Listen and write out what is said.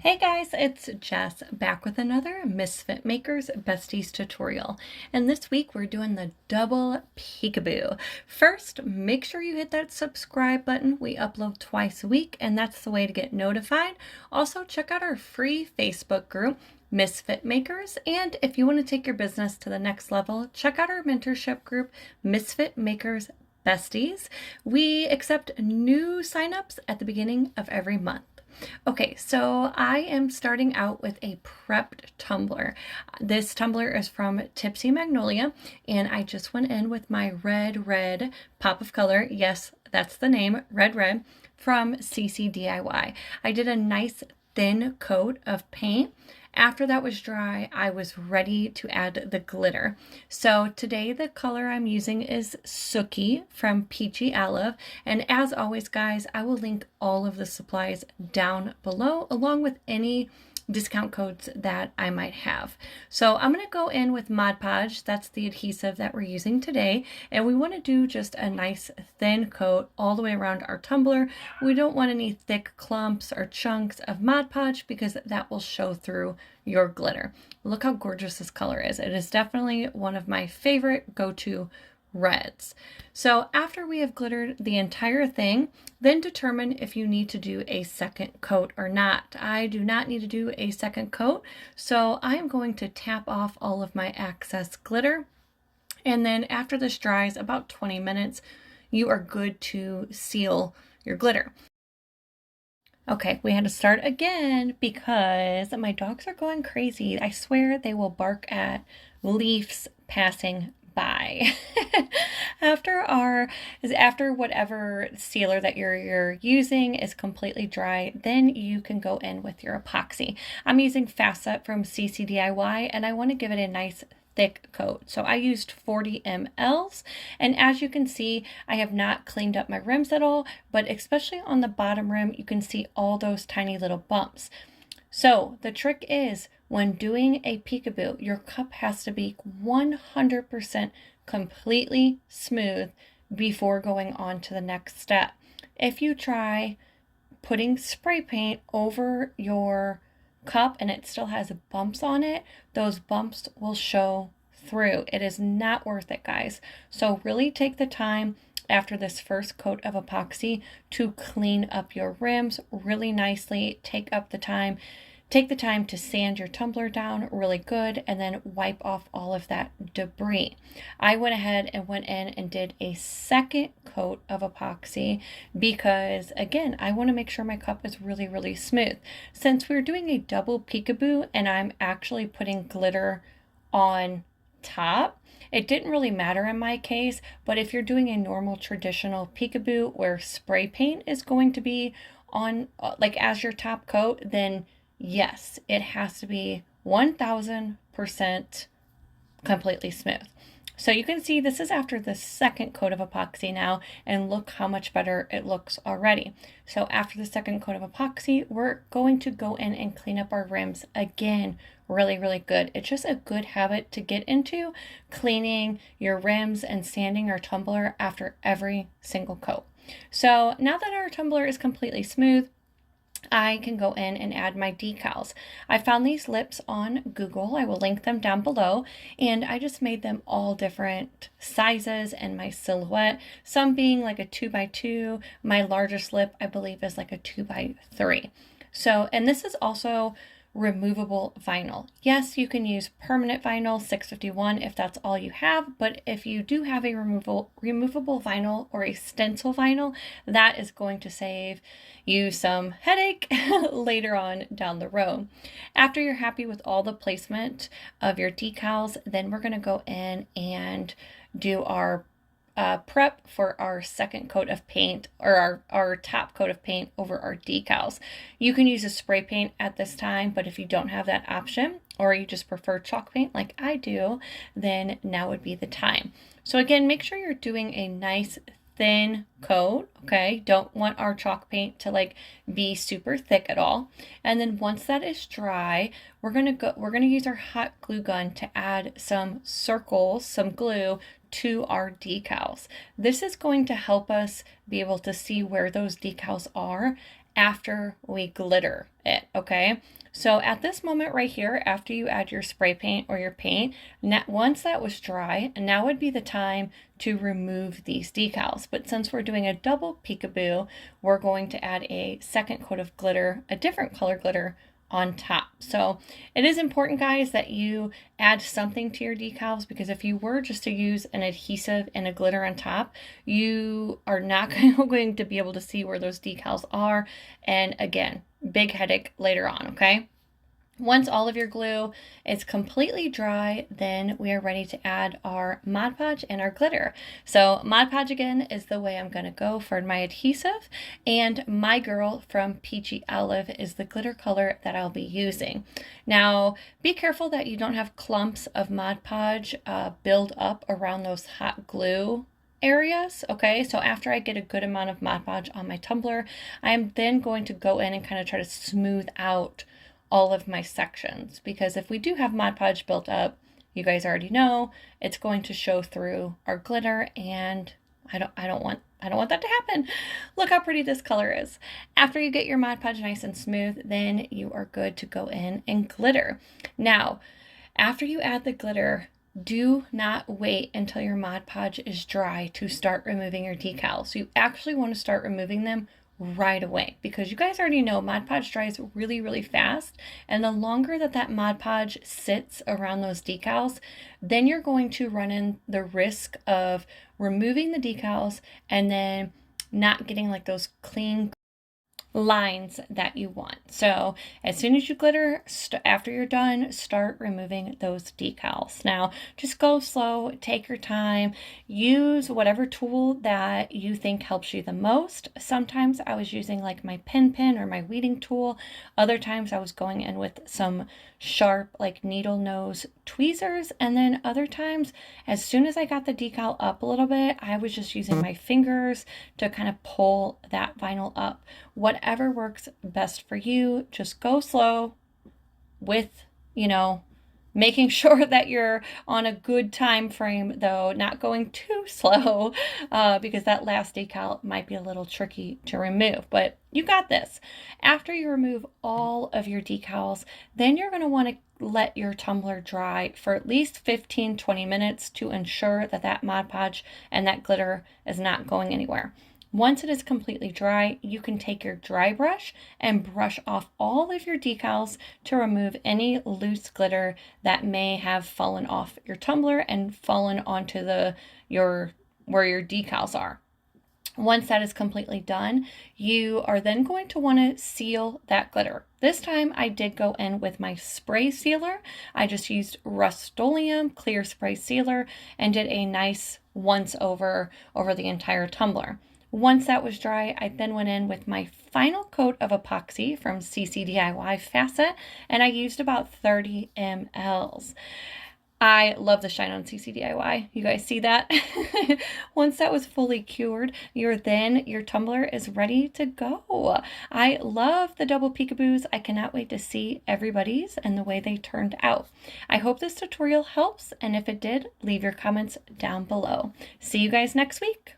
Hey guys, it's Jess back with another Misfit Makers Besties tutorial. And this week we're doing the double peekaboo. First, make sure you hit that subscribe button. We upload twice a week and that's the way to get notified. Also, check out our free Facebook group, Misfit Makers. And if you want to take your business to the next level, check out our mentorship group, Misfit Makers Besties. We accept new signups at the beginning of every month. Okay, so I am starting out with a prepped tumbler. This tumbler is from Tipsy Magnolia, and I just went in with my red pop of color. Yes, that's the name, red, from CCDIY. I did a nice thin coat of paint. After that was dry, I was ready to add the glitter. So today the color I'm using is Sookie from Peachy. And as always, guys, I will link all of the supplies down below along with any discount codes that I might have. So I'm going to go in with Mod Podge. That's the adhesive that we're using today. And we want to do just a nice thin coat all the way around our tumbler. We don't want any thick clumps or chunks of Mod Podge because that will show through your glitter. Look how gorgeous this color is. It is definitely one of my favorite go-to reds. So after we have glittered the entire thing, then determine if you need to do a second coat or not. I do not need to do a second coat, so I am going to tap off all of my excess glitter. And then after this dries, about 20 minutes, you are good to seal your glitter. Okay, we had to start again because my dogs are going crazy. I swear they will bark at leaves passing by. After whatever sealer that you're using is completely dry, then you can go in with your epoxy. I'm using Fast Set from CCDIY and I want to give it a nice thick coat. So I used 40 mLs, and as you can see, I have not cleaned up my rims at all, but especially on the bottom rim, you can see all those tiny little bumps. So the trick is when doing a peekaboo, your cup has to be 100% completely smooth before going on to the next step. If you try putting spray paint over your cup and it still has bumps on it, those bumps will show through. It is not worth it, guys. So really take the time after this first coat of epoxy to clean up your rims really nicely. Take the time to sand your tumbler down really good and then wipe off all of that debris. I went ahead and went in and did a second coat of epoxy because, again, I want to make sure my cup is really smooth. Since we're doing a double peekaboo and I'm actually putting glitter on top, it didn't really matter in my case, but if you're doing a normal traditional peekaboo where spray paint is going to be on like as your top coat, then yes, it has to be 1000% completely smooth. So you can see this is after the second coat of epoxy now, and look how much better it looks already. So after the second coat of epoxy, we're going to go in and clean up our rims again really good. It's just a good habit to get into, cleaning your rims and sanding our tumbler after every single coat. So now that our tumbler is completely smooth, I can go in and add my decals. I found these lips on Google. I will link them down below, and I just made them all different sizes and my silhouette, some being like a 2x2. My largest lip, I believe, is like a 2x3. So, and this is also removable vinyl. Yes, you can use permanent vinyl 651 if that's all you have, but if you do have a removable vinyl or a stencil vinyl, that is going to save you some headache later on down the road. After you're happy with all the placement of your decals, then we're going to go in and do our prep for our second coat of paint, or our top coat of paint over our decals. You can use a spray paint at this time, but if you don't have that option or you just prefer chalk paint like I do, then now would be the time. So again, make sure you're doing a nice thin coat, okay? Don't want our chalk paint to like be super thick at all. And then once that is dry, we're gonna use our hot glue gun to add some circles, some glue to our decals. This is going to help us be able to see where those decals are after we glitter it, okay? So at this moment right here, after you add your spray paint or your paint, once that was dry, now would be the time to remove these decals. But since we're doing a double peekaboo, we're going to add a second coat of glitter, a different color glitter on top. So it is important, guys, that you add something to your decals, because if you were just to use an adhesive and a glitter on top, you are not going to be able to see where those decals are. And again, big headache later on, okay? Once all of your glue is completely dry, then we are ready to add our Mod Podge and our glitter. So Mod Podge again is the way I'm going to go for my adhesive, and My Girl from Peachy Olive is the glitter color that I'll be using. Now, be careful that you don't have clumps of Mod Podge build up around those hot glue areas. Okay, so after I get a good amount of Mod Podge on my tumbler, I am then going to go in and kind of try to smooth out all of my sections, because if we do have Mod Podge built up, you guys already know it's going to show through our glitter, and I don't want that to happen. Look how pretty this color is. After you get your Mod Podge nice and smooth, then you are good to go in and glitter. Now, after you add the glitter, do not wait until your Mod Podge is dry to start removing your decals. You actually want to start removing them right away, because you guys already know Mod Podge dries really, really fast, and the longer that Mod Podge sits around those decals, then you're going to run in the risk of removing the decals and then not getting like those clean lines that you want. So as soon as you glitter, after you're done, start removing those decals. Now just go slow, take your time, use whatever tool that you think helps you the most. Sometimes I was using like my pen or my weeding tool. Other times I was going in with some sharp like needle nose tweezers, and then other times, as soon as I got the decal up a little bit, I was just using my fingers to kind of pull that vinyl up. Whatever works best for you, just go slow with, you know, making sure that you're on a good time frame, though, not going too slow, because that last decal might be a little tricky to remove, but you got this. After you remove all of your decals, then you're going to want to let your tumbler dry for at least 15-20 minutes to ensure that Mod Podge and that glitter is not going anywhere. Once it is completely dry, you can take your dry brush and brush off all of your decals to remove any loose glitter that may have fallen off your tumbler and fallen onto where your decals are. Once that is completely done, you are then going to want to seal that glitter. This time I did go in with my spray sealer. I just used Rust-Oleum clear spray sealer and did a nice once over the entire tumbler. Once that was dry, I then went in with my final coat of epoxy from CCDIY Facet, and I used about 30 mLs. I love the shine on CCDIY. You guys see that? Once that was fully cured, your tumbler is ready to go. I love the double peekaboos. I cannot wait to see everybody's and the way they turned out. I hope this tutorial helps, and if it did, leave your comments down below. See you guys next week.